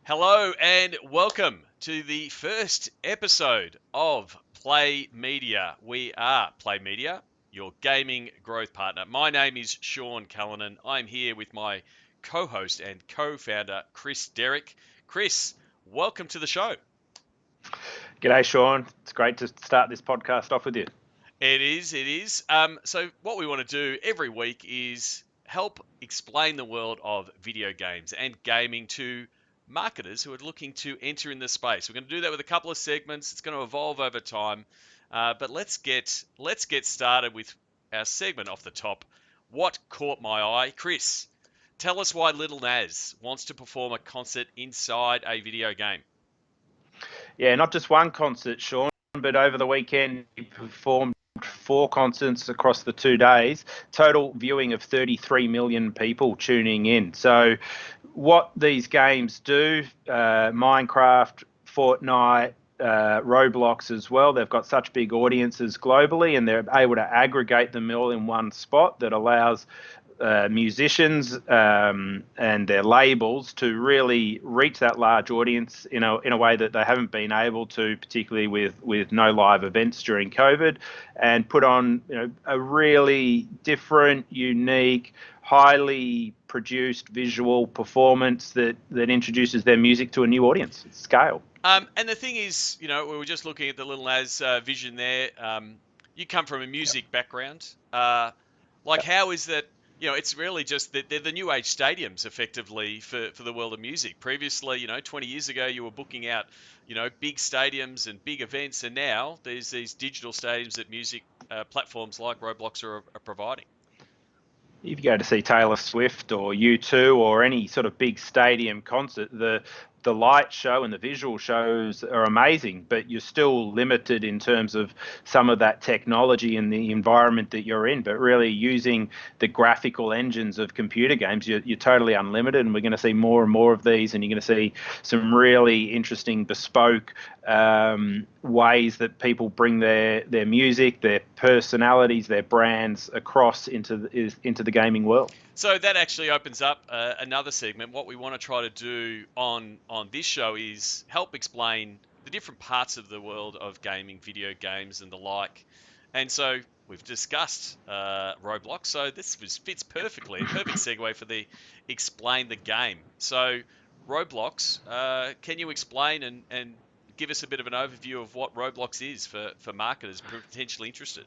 Hello and welcome to the first episode of Play Media. We are Play Media, your gaming growth partner. My name is Sean Callanan. I'm here with my co-host and co-founder, Chris Derrick. Chris, welcome to the show. G'day, Sean. It's great to start this podcast off with you. It is. So what we want to do every week is help explain the world of video games and gaming to marketers who are looking to enter in the space. We're going to do that with a couple of segments. It's going to evolve over time, but let's get started with our segment off the top. What caught my eye, Chris? Tell us why Little Nas wants to perform a concert inside a video game. Yeah, not just one concert, Sean, but over the weekend he performed 4 concerts across the 2 days. Total viewing of 33 million people tuning in. So, what these games do, Minecraft, Fortnite, Roblox as well. They've got such big audiences globally, and they're able to aggregate them all in one spot that allows musicians and their labels to really reach that large audience in a way that they haven't been able to, particularly with no live events during COVID, and put on a really different, unique, highly produced visual performance that introduces their music to a new audience at scale. And the thing is, we were just looking at the Little Nas vision there. You come from a music background. How is that? It's really just that they're the new age stadiums, effectively, for the world of music. Previously, 20 years ago, you were booking out, big stadiums and big events, and now there's these digital stadiums that music platforms like Roblox are providing. If you go to see Taylor Swift or U2 or any sort of big stadium concert, the light show and the visual shows are amazing, but you're still limited in terms of some of that technology and the environment that you're in. But really using the graphical engines of computer games, you're totally unlimited, and we're going to see more and more of these, and you're going to see some really interesting bespoke ways that people bring their music, their personalities, their brands across into the gaming world. So that actually opens up another segment. What we want to try to do on this show is help explain the different parts of the world of gaming, video games, and the like. And so we've discussed Roblox. So this fits perfectly, a perfect segue for the explain the game. So Roblox, can you explain and give us a bit of an overview of what Roblox is for marketers potentially interested?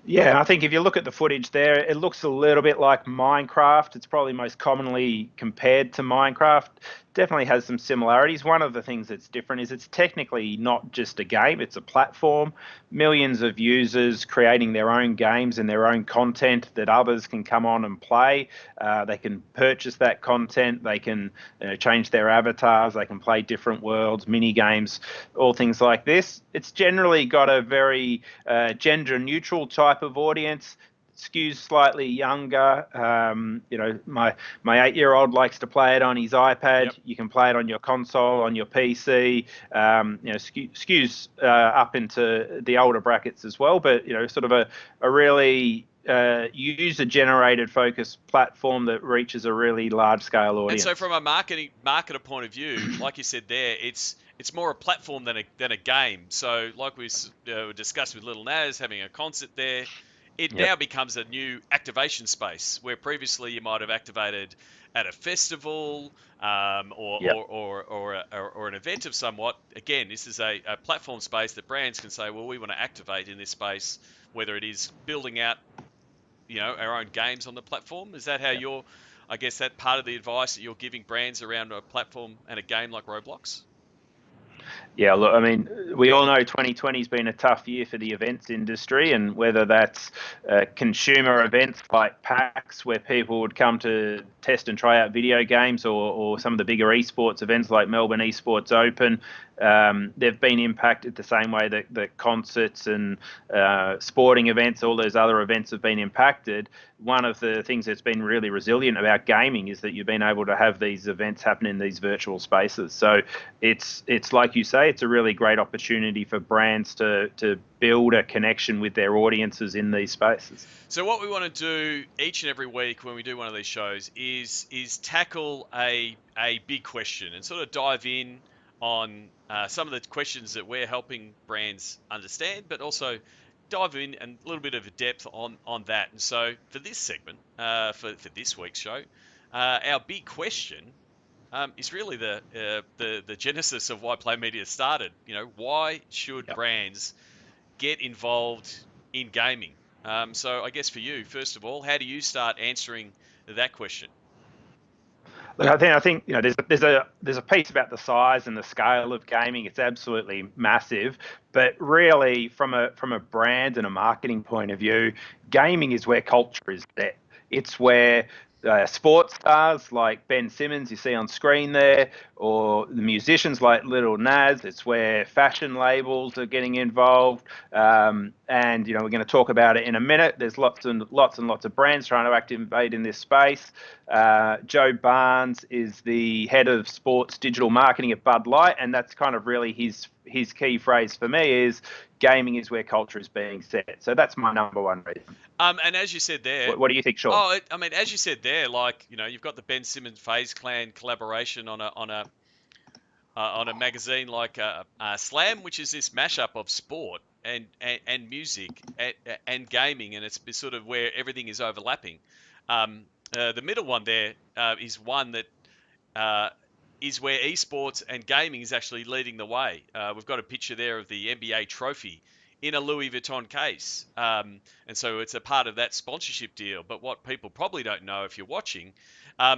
Yeah, I think if you look at the footage there, it looks a little bit like Minecraft. It's probably most commonly compared to Minecraft. Definitely has some similarities. One of the things that's different is it's technically not just a game, it's a platform. Millions of users creating their own games and their own content that others can come on and play. They can purchase that content, they can change their avatars, they can play different worlds, mini games, all things like this. It's generally got a very gender neutral type of audience, skews slightly younger. My 8-year-old likes to play it on his iPad. Yep. You can play it on your console, on your PC. Skews up into the older brackets as well. But sort of a really user-generated focused platform that reaches a really large-scale audience. And so, from a marketer point of view, like you said there, it's more a platform than a game. So, like we discussed with Little Nas having a concert there, it now becomes a new activation space where previously you might have activated at a festival or an event of somewhat. Again, this is a platform space that brands can say, well, we want to activate in this space, whether it is building out our own games on the platform. Is that how I guess that part of the advice that you're giving brands around a platform and a game like Roblox? Yeah, look, I mean, we all know 2020 has been a tough year for the events industry, and whether that's consumer events like PAX, where people would come to test and try out video games, or some of the bigger esports events like Melbourne Esports Open, they've been impacted the same way that concerts and sporting events, all those other events have been impacted. one of the things that's been really resilient about gaming is that you've been able to have these events happen in these virtual spaces. So it's like you say, it's a really great opportunity for brands to build a connection with their audiences in these spaces. So what we want to do each and every week when we do one of these shows is tackle a big question and sort of dive in on some of the questions that we're helping brands understand, but also dive in and a little bit of a depth on that. And so for this segment, for this week's show, our big question is really the genesis of why Play Media started. Why should brands get involved in gaming? So I guess for you, first of all, how do you start answering that question? Look, I think there's a piece about the size and the scale of gaming. It's absolutely massive, but really from a brand and a marketing point of view, gaming is where culture is set. It's where sports stars like Ben Simmons you see on screen there, or the musicians like Little Nas. It's where fashion labels are getting involved, and we're going to talk about it in a minute. There's lots and lots of brands trying to activate in this space. Joe Barnes is the head of sports digital marketing at Bud Light, and that's kind of really his key phrase for me is gaming is where culture is being set. So that's my number one reason. And as you said there, what do you think, Sean? Oh, I mean, as you said there, you've got the Ben Simmons FaZe Clan collaboration on a magazine like Slam, which is this mashup of sport and music and gaming, and it's sort of where everything is overlapping. The middle one there is one that is where esports and gaming is actually leading the way. We've got a picture there of the NBA trophy in a Louis Vuitton case. And so it's a part of that sponsorship deal. But what people probably don't know if you're watching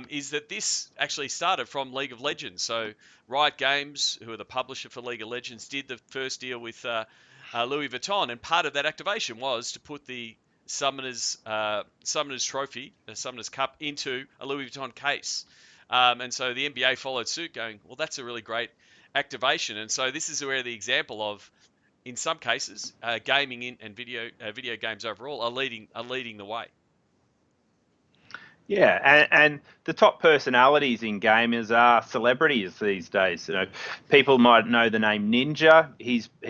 is that this actually started from League of Legends. So Riot Games, who are the publisher for League of Legends, did the first deal with Louis Vuitton. And part of that activation was to put the Summoners Trophy, the Summoners Cup, into a Louis Vuitton case. And so the NBA followed suit going, well, that's a really great activation. And so this is where the example of, in some cases, gaming and video games overall are leading the way. Yeah, and the top personalities in gamers are celebrities these days. People might know the name Ninja.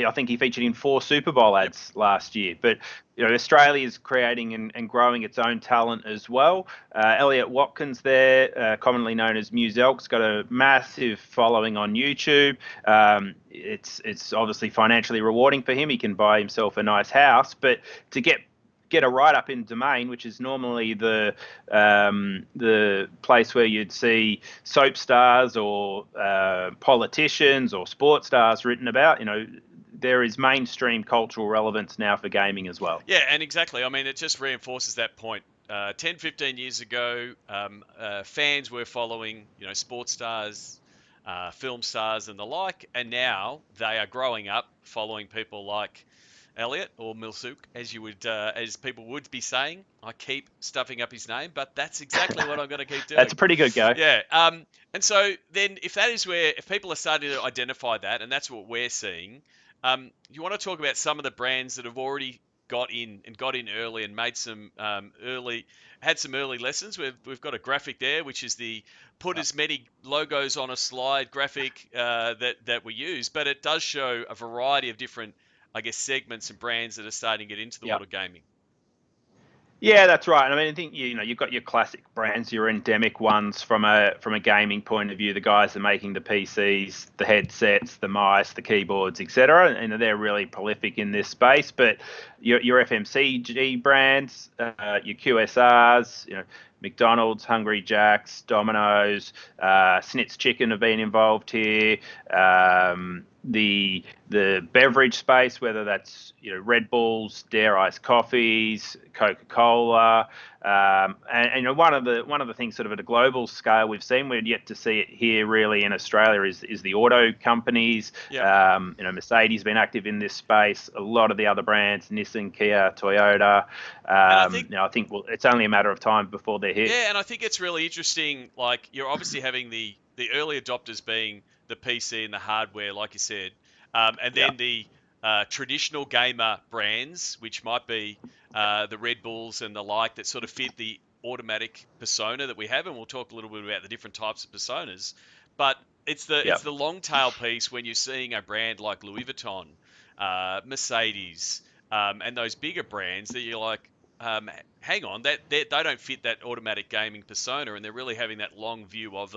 I think he featured in 4 Super Bowl ads last year. But Australia is creating and growing its own talent as well. Elliot Watkins there, commonly known as Muselk's got a massive following on YouTube. It's obviously financially rewarding for him. He can buy himself a nice house, but to get a write-up in Domain, which is normally the place where you'd see soap stars or politicians or sports stars written about. There is mainstream cultural relevance now for gaming as well. Yeah, and exactly. I mean, it just reinforces that point. 10, 15 years ago, fans were following, sports stars, film stars, and the like, and now they are growing up following people like Elliot or Milsuk, as people would be saying. I keep stuffing up his name, but that's exactly what I'm going to keep doing. That's a pretty good go. Yeah. And so then, if people are starting to identify that, and that's what we're seeing, you want to talk about some of the brands that have already got in early and made some early lessons. We've got a graphic there, which is the put as many logos on a slide graphic that we use, but it does show a variety of different, I guess, segments and brands that are starting to get into the world of gaming. Yeah, that's right. I mean, I think you've got your classic brands, your endemic ones from a gaming point of view. The guys that are making the PCs, the headsets, the mice, the keyboards, etc. And they're really prolific in this space. But your FMCG brands, your QSRs, McDonald's, Hungry Jack's, Domino's, Snitz Chicken have been involved here. The beverage space, whether that's Red Bulls, Dare Iced Coffees, Coca-Cola, and one of the things sort of at a global scale we've seen, we're yet to see it here really in Australia, is the auto companies. Yep. Mercedes has been active in this space. A lot of the other brands, Nissan, Kia, Toyota. I think it's only a matter of time before they're here. Yeah, and I think it's really interesting. Like, you're obviously having the early adopters being the PC and the hardware, like you said, and then the traditional gamer brands, which might be the Red Bulls and the like, that sort of fit the automatic persona that we have, and we'll talk a little bit about the different types of personas. But it's the long tail piece when you're seeing a brand like Louis Vuitton, Mercedes, and those bigger brands that you're like, hang on, that they don't fit that automatic gaming persona, and they're really having that long view of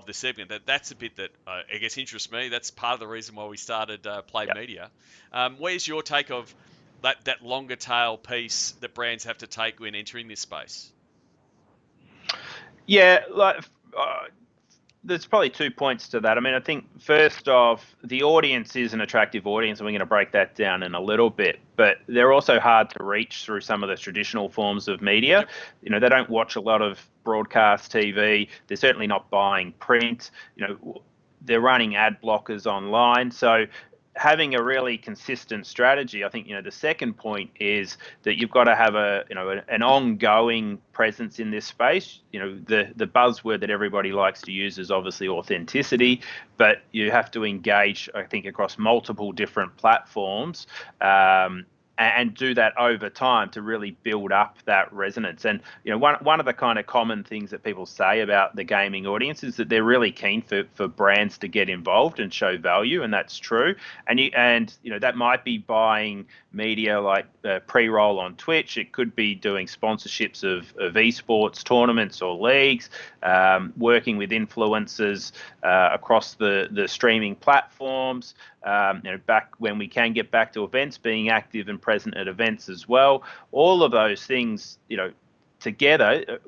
the segment. That's a bit that I guess interests me. That's part of the reason why we started Play Media. Where's your take of that longer tail piece that brands have to take when entering this space? Yeah, like there's probably 2 points to that. I mean, I think first off, the audience is an attractive audience, and we're going to break that down in a little bit. But they're also hard to reach through some of the traditional forms of media. Yep. You know, they don't watch a lot of broadcast TV. They're certainly not buying print. You know, they're running ad blockers online. So having a really consistent strategy, I think, the second point is that you've got to have an ongoing presence in this space. The buzzword that everybody likes to use is obviously authenticity, but you have to engage, I think, across multiple different platforms, and do that over time to really build up that resonance. And one of the kind of common things that people say about the gaming audience is that they're really keen for brands to get involved and show value, and that's true. And that might be buying media like pre-roll on Twitch. It could be doing sponsorships of esports tournaments or leagues, working with influencers across the streaming platforms. Back when we can get back to events, being active and present at events as well. All of those things, together,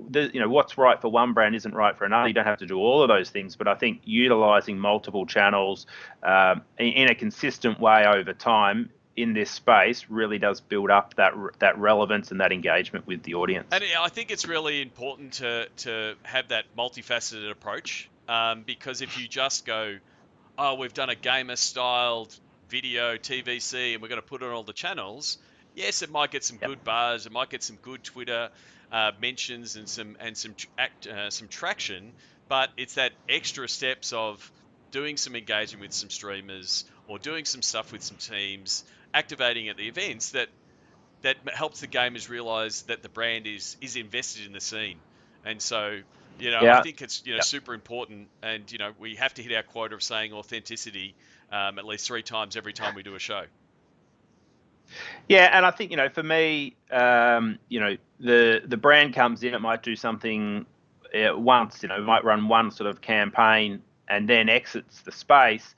what's right for one brand isn't right for another. You don't have to do all of those things, but I think utilizing multiple channels in a consistent way over time in this space really does build up that relevance and that engagement with the audience. And I think it's really important to have that multifaceted approach, because if you just go, oh, we've done a gamer-styled video TVC and we're going to put it on all the channels. Yes, it might get some good buzz. It might get some good Twitter mentions and some traction. But it's that extra steps of doing some engaging with some streamers or doing some stuff with some teams, activating at the events that helps the gamers realize that the brand is invested in the scene. And so, I think it's super important, and we have to hit our quota of saying authenticity at least 3 times every time we do a show. Yeah, and I think for me, the brand comes in, it might do something once, might run one sort of campaign and then exits the space.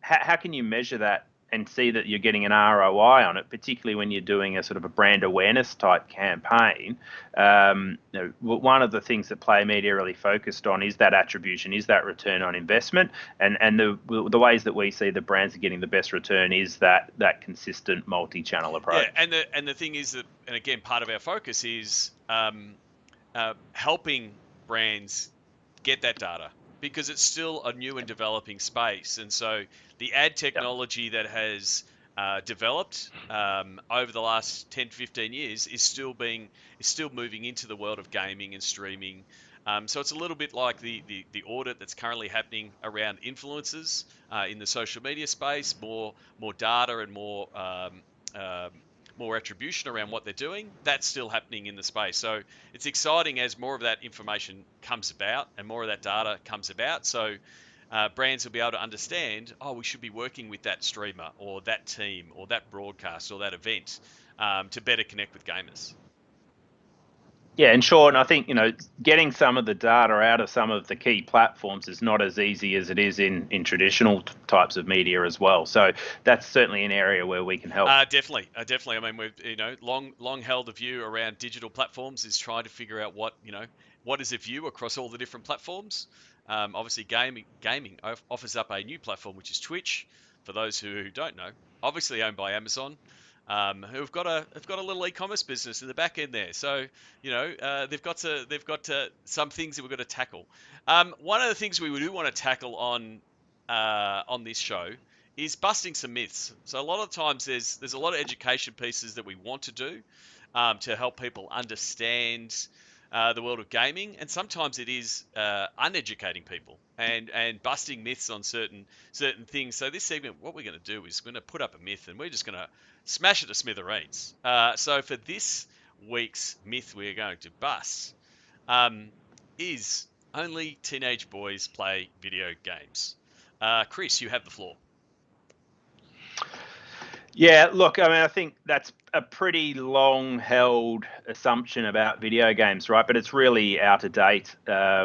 How can you measure that and see that you're getting an ROI on it, particularly when you're doing a sort of a brand awareness type campaign? One of the things that Play Media really focused on is that attribution, is that return on investment, and the ways that we see the brands are getting the best return is that consistent multi-channel approach. Yeah, and the thing is that, and again, part of our focus is helping brands get that data, because it's still a new and developing space. And so the ad technology that has developed over the last 10, 15 years is still moving into the world of gaming and streaming. So it's a little bit like the audit that's currently happening around influencers in the social media space, more data and more attribution around what they're doing. That's still happening in the space. So it's exciting as more of that information comes about and more of that data comes about. So brands will be able to understand, we should be working with that streamer or that team or that broadcast or that event to better connect with gamers. Yeah, and Sean, I think getting some of the data out of some of the key platforms is not as easy as it is in traditional types of media as well. So that's certainly an area where we can help. Definitely. I mean, we've long held a view around digital platforms is trying to figure out what is a view across all the different platforms. Obviously, gaming offers up a new platform, which is Twitch. For those who don't know, obviously owned by Amazon. Who've got a little e-commerce business in the back end there, so they've got some things that we've got to tackle. One of the things we do want to tackle on this show is busting some myths. So a lot of times there's a lot of education pieces that we want to do to help people understand the world of gaming, and sometimes it is uneducating people and busting myths on certain things. So this segment, what we're going to do is we're going to put up a myth, and we're just going to smash it to smithereens. So for this week's myth, we're going to bust is only teenage boys play video games. Chris, you have the floor. Yeah, look, I mean, I think that's a pretty long-held assumption about video games, right? But it's really out of date.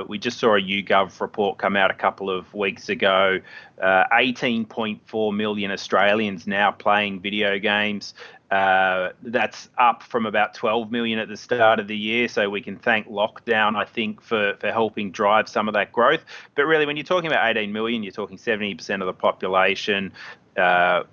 We just saw a YouGov report come out a couple of weeks ago. 18.4 million Australians now playing video games. That's up from about 12 million at the start of the year. So we can thank lockdown, I think, for helping drive some of that growth. But really, when you're talking about 18 million, you're talking 70% of the population.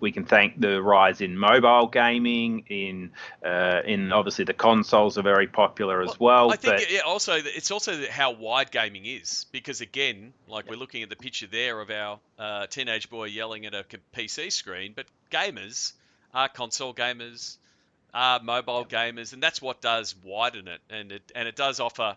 We can thank the rise in mobile gaming, in obviously the consoles are very popular as well. I think it's also how wide gaming is, because again, like we're looking at the picture there of our teenage boy yelling at a PC screen, but gamers are console gamers, are mobile gamers, and that's what does widen it, and it does offer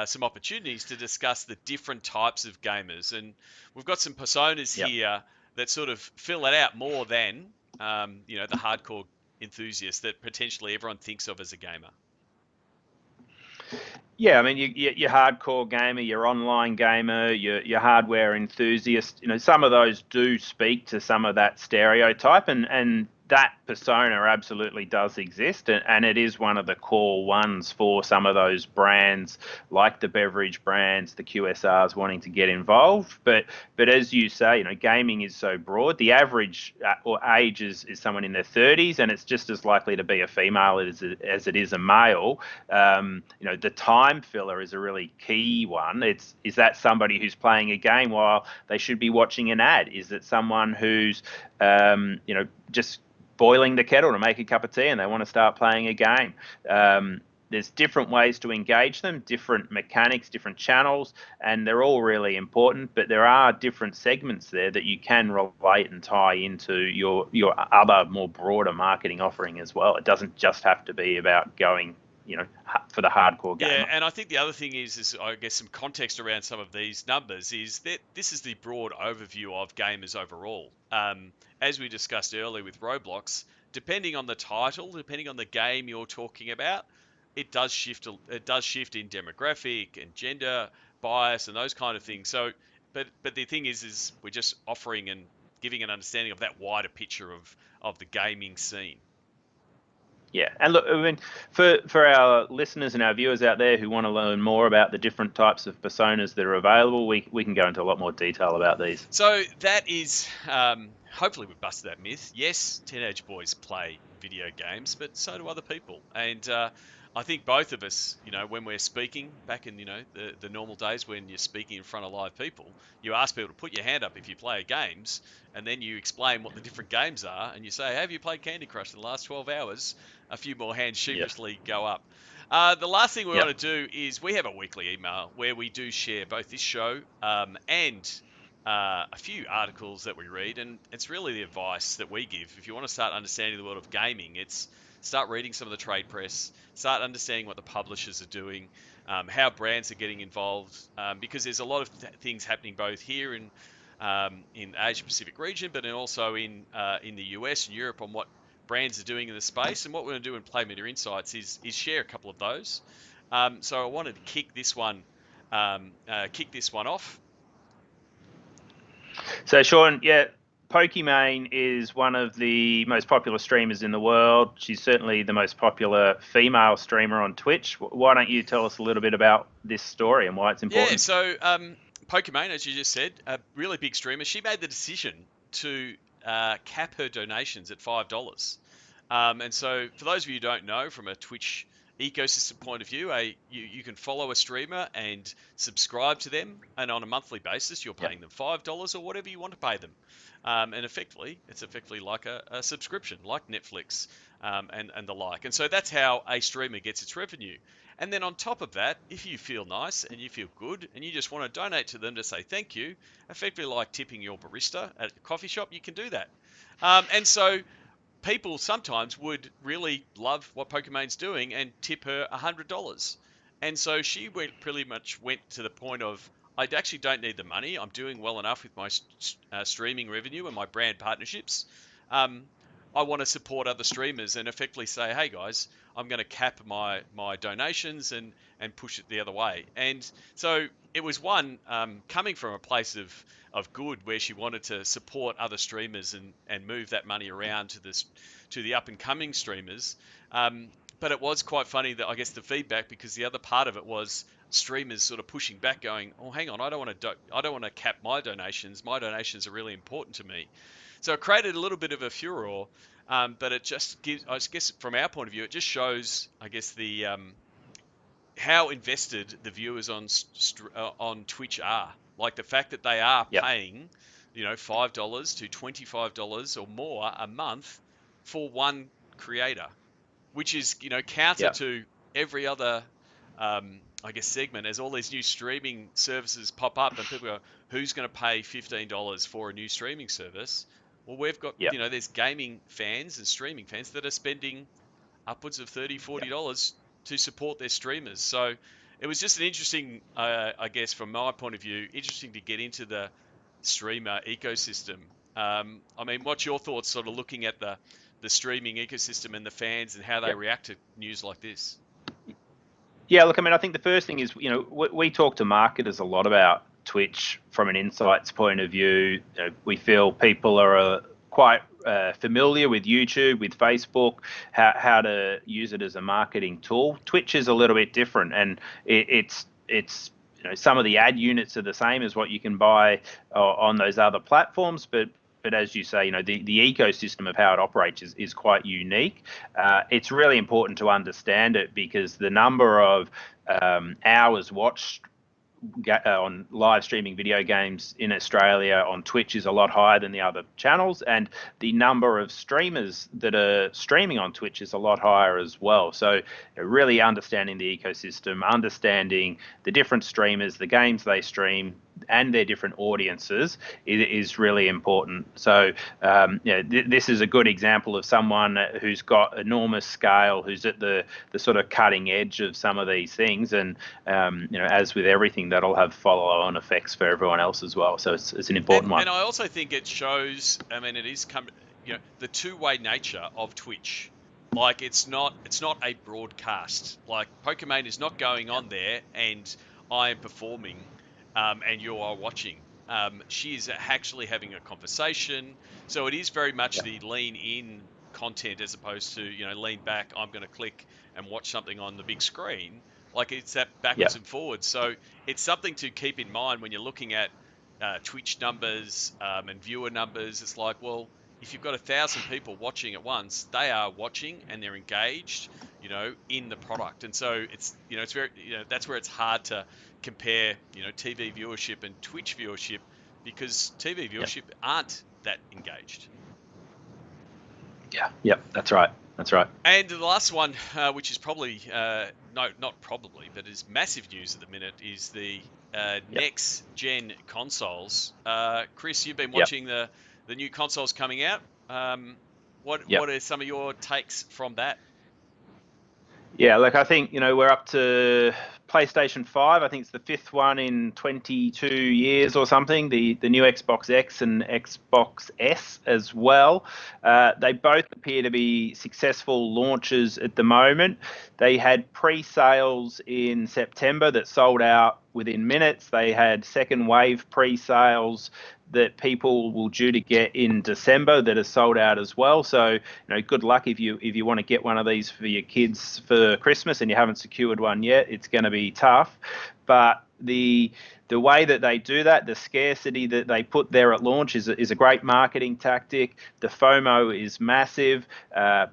some opportunities to discuss the different types of gamers, and we've got some personas here that sort of fill it out more than the hardcore enthusiast that potentially everyone thinks of as a gamer. Yeah, I mean, your hardcore gamer, your online gamer, your hardware enthusiast. Some of those do speak to some of that stereotype, and that persona absolutely does exist, and it is one of the core ones for some of those brands, like the beverage brands, the QSRs wanting to get involved. But as you say, gaming is so broad. The average or age is someone in their 30s, and it's just as likely to be a female as it is a male. The time filler is a really key one. Is that somebody who's playing a game while they should be watching an ad? Is it someone who's just boiling the kettle to make a cup of tea and they want to start playing a game? There's different ways to engage them, different mechanics, different channels, and they're all really important, but there are different segments there that you can relate and tie into your other more broader marketing offering as well. It doesn't just have to be about going for the hardcore gamer. Yeah, and I think the other thing is I guess some context around some of these numbers is that this is the broad overview of gamers overall. As we discussed earlier with Roblox, depending on the title, depending on the game you're talking about, it does shift. It does shift in demographic and gender bias and those kind of things. So, but the thing is we're just offering and giving an understanding of that wider picture of the gaming scene. Yeah, and look, I mean, for our listeners and our viewers out there who want to learn more about the different types of personas that are available, we can go into a lot more detail about these. So that is, hopefully we've busted that myth. Yes, teenage boys play video games, but so do other people. And I think both of us, when we're speaking back in, the normal days when you're speaking in front of live people, you ask people to put your hand up if you play games, and then you explain what the different games are, and you say, have you played Candy Crush in the last 12 hours? A few more hands sheepishly go up. The last thing we want to do is we have a weekly email where we do share both this show and a few articles that we read, and it's really the advice that we give. If you want to start understanding the world of gaming, it's start reading some of the trade press, start understanding what the publishers are doing, how brands are getting involved, because there's a lot of things happening both here in Asia Pacific region, but also in the US and Europe on what brands are doing in the space. And what we're going to do in Play Media Insights is share a couple of those. So I wanted to kick this one off. So Sean, Pokimane is one of the most popular streamers in the world. She's certainly the most popular female streamer on Twitch. Why don't you tell us a little bit about this story and why it's important? Yeah, so Pokimane, as you just said, a really big streamer. She made the decision to cap her donations at $5. And so for those of you who don't know, from a Twitch ecosystem point of view, you can follow a streamer and subscribe to them, and on a monthly basis you're paying them $5 or whatever you want to pay them, and it's effectively like a subscription, like Netflix and the like. And so that's how a streamer gets its revenue. And then on top of that, if you feel nice and you feel good and you just want to donate to them to say thank you, effectively like tipping your barista at a coffee shop, you can do that. And so people sometimes would really love what Pokimane's doing and tip her $100. And so she pretty much went to the point of, I actually don't need the money. I'm doing well enough with my streaming revenue and my brand partnerships. Um, I want to support other streamers and effectively say, hey guys, I'm going to cap my donations and push it the other way. And so it was one coming from a place of good where she wanted to support other streamers and move that money around to the up and coming streamers. But it was quite funny that I guess the feedback, because the other part of it was streamers sort of pushing back, going, "Oh, hang on, I don't want to cap my donations. My donations are really important to me." So it created a little bit of a furor, but it just gives, I guess, from our point of view, it just shows, I guess, the how invested the viewers on Twitch are. Like the fact that they are Yep. paying, $5 to $25 or more a month for one creator, which is counter Yep. to every other I guess segment, as all these new streaming services pop up and people go, who's going to pay $15 for a new streaming service? Well, we've got Yep. there's gaming fans and streaming fans that are spending upwards of $30-$40 to support their streamers. So it was just an interesting, I guess from my point of view, interesting to get into the streamer ecosystem. I mean, what's your thoughts sort of looking at the streaming ecosystem and the fans and how they react to news like this? Yeah, look, I mean, I think the first thing is, we talk to marketers a lot about Twitch from an insights point of view. We feel people are quite familiar with YouTube, with Facebook, how to use it as a marketing tool. Twitch is a little bit different, and it's some of the ad units are the same as what you can buy on those other platforms, but as you say, the ecosystem of how it operates is quite unique. It's really important to understand it because the number of hours watched on live streaming video games in Australia on Twitch is a lot higher than the other channels, and the number of streamers that are streaming on Twitch is a lot higher as well. So really understanding the ecosystem, understanding the different streamers, the games they stream, and their different audiences is really important. So this is a good example of someone who's got enormous scale, who's at the sort of cutting edge of some of these things, and as with everything, that'll have follow-on effects for everyone else as well. So it's an important one. And I also think it shows, I mean, it is the two-way nature of Twitch. Like it's not a broadcast. Like Pokemon is not going on there and I am performing and you are watching. She is actually having a conversation. So it is very much the lean in content as opposed to, lean back, I'm going to click and watch something on the big screen. Like it's that backwards and forwards. So it's something to keep in mind when you're looking at Twitch numbers and viewer numbers. It's like, well, if you've got 1,000 people watching at once, they are watching and they're engaged, in the product. And so it's, it's very, that's where it's hard to compare, TV viewership and Twitch viewership because TV viewership aren't that engaged. Yeah. Yep. That's right. That's right. And the last one, which is probably, no, not probably, but is massive news at the minute, is the next gen consoles. Chris, you've been watching the new consoles coming out. What are some of your takes from that? Yeah, look, I think, we're up to PlayStation 5. I think it's the fifth one in 22 years or something. The new Xbox X and Xbox S as well. They both appear to be successful launches at the moment. They had pre-sales in September that sold out within minutes. They had second wave pre-sales that people will due to get in December that are sold out as well. So, good luck if you want to get one of these for your kids for Christmas and you haven't secured one yet. It's going to be tough. But the way that they do that, the scarcity that they put there at launch is a great marketing tactic. The FOMO is massive.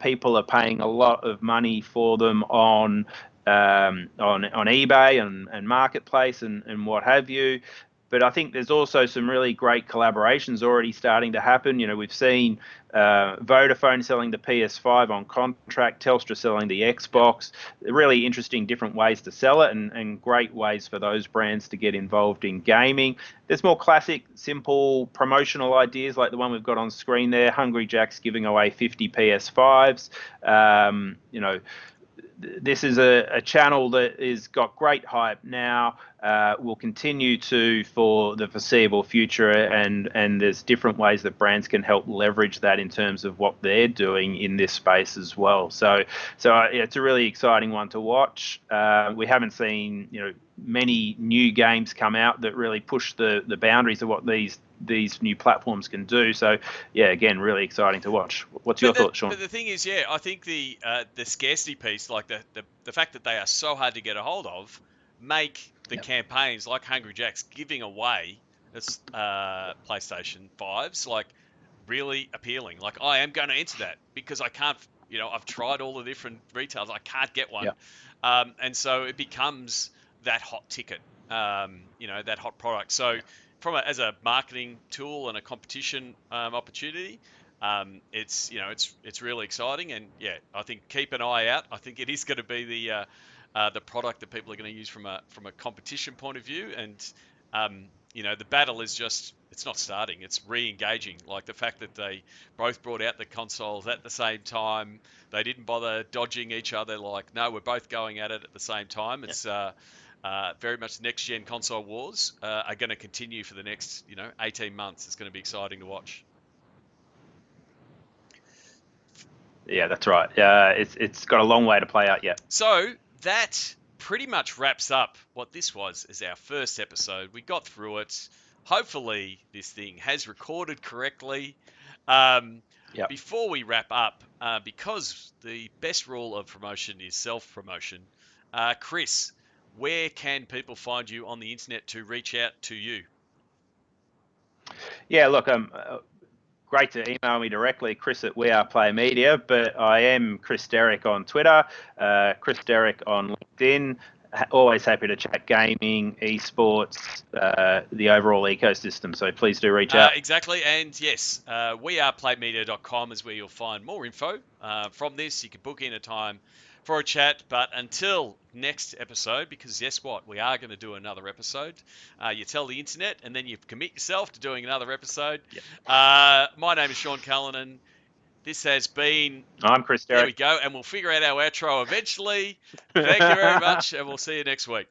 People are paying a lot of money for them on eBay and Marketplace and what have you. But I think there's also some really great collaborations already starting to happen. We've seen Vodafone selling the PS5 on contract, Telstra selling the Xbox. Really interesting different ways to sell it and great ways for those brands to get involved in gaming. There's more classic, simple promotional ideas like the one we've got on screen there. Hungry Jack's giving away 50 PS5s. this is a channel that is got great hype now. Will continue to for the foreseeable future, and there's different ways that brands can help leverage that in terms of what they're doing in this space as well. So it's a really exciting one to watch. We haven't seen many new games come out that really push the boundaries of what these new platforms can do. So yeah, again, really exciting to watch. What's your thoughts, Sean? But the thing is, I think the scarcity piece, like the fact that they are so hard to get a hold of, make the campaigns like Hungry Jack's giving away this PlayStation 5s like really appealing. Like I am going to enter that because I can't, I've tried all the different retailers, I can't get one, and so it becomes that hot ticket, that hot product. So as a marketing tool and a competition opportunity, it's really exciting, and I think keep an eye out. I think it is going to be the product that people are going to use from a competition point of view, and the battle is it's not starting, it's re-engaging. Like the fact that they both brought out the consoles at the same time, they didn't bother dodging each other. Like, no, we're both going at it at the same time. It's very much next gen console wars are going to continue for the next 18 months. It's going to be exciting to watch. Yeah, that's right. It's got a long way to play out yet. So that pretty much wraps up what this was as our first episode. We got through it. Hopefully this thing has recorded correctly. Before we wrap up, because the best rule of promotion is self-promotion, Chris, where can people find you on the internet to reach out to you? Yeah, look, great to email me directly, Chris at We Are Play Media, but I am Chris Derrick on Twitter, Chris Derrick on LinkedIn. Always happy to chat gaming, esports, the overall ecosystem. So please do reach out. Exactly. And yes, weareplaymedia.com is where you'll find more info from this. You can book in a time for a chat. But until next episode, because guess what? We are going to do another episode. You tell the internet and then you commit yourself to doing another episode. Yep. My name is Sean Callanan. This has been... I'm Chris Derrick. There we go. And we'll figure out our outro eventually. Thank you very much. And we'll see you next week.